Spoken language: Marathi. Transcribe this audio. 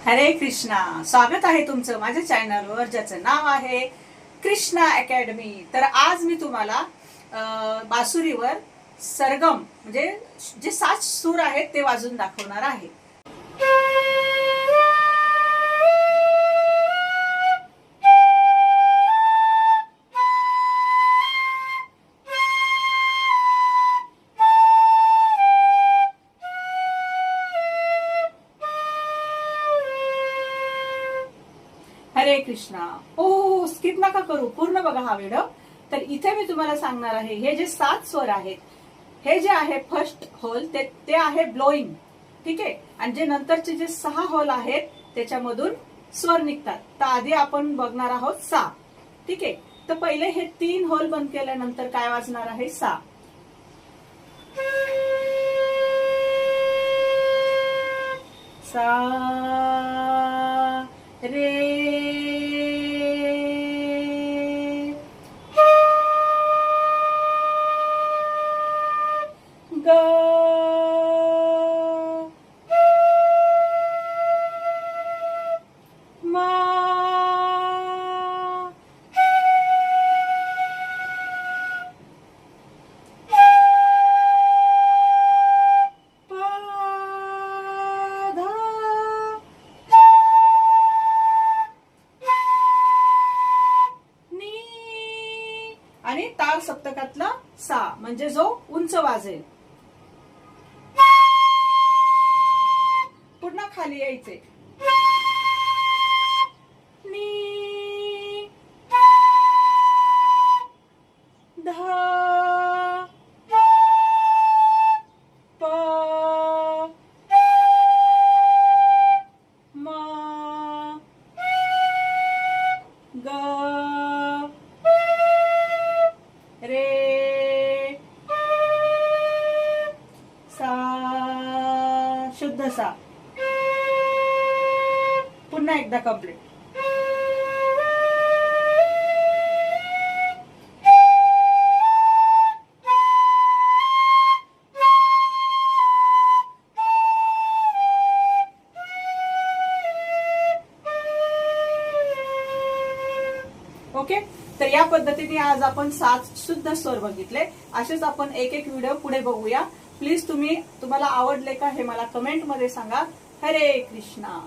हरे कृष्णा. स्वागत आहे तुमचं माझ्या चॅनलवर ज्याचं नाव आहे कृष्णा अकॅडमी. तर आज मी तुम्हाला बासुरीवर सरगम म्हणजे जे 7 सूर आहेत ते वाजून दाखवणार आहे. हरे कृष्णा. ओ स्किप नका करू, पूर्ण बघा हा व्हिडिओ. तर इथे मी तुम्हाला सांगणार आहे हे जे 7 स्वर आहेत, हे जे आहे फर्स्ट होल ते आहे ब्लोईंग, ठीक आहे. आणि जे नंतरचे जे 6 होल आहेत त्याच्यामधून स्वर निघतात. तर आधी आपण बघणार आहोत सा, ठीक आहे. तर पहिले हे 3 होल बंद केल्यानंतर काय वाजणार आहे सा. सा रे ग मा आणि ताल सप्तकातला सा म्हणजे जो उंच वाजेल. पुन्हा खाली यायचे. नी धा प मा ग रे सा शुद्ध सा. पुन्हा एकदा कंप्लीट. ओके. तर या पद्धतीने आज आपण 7 शुद्ध स्वर बघितले. असेच आपण एक एक व्हिडिओ पुढे बघूया. प्लीज तुम्हाला आवडले का हे मला कमेंट मध्ये सांगा. हरे कृष्णा.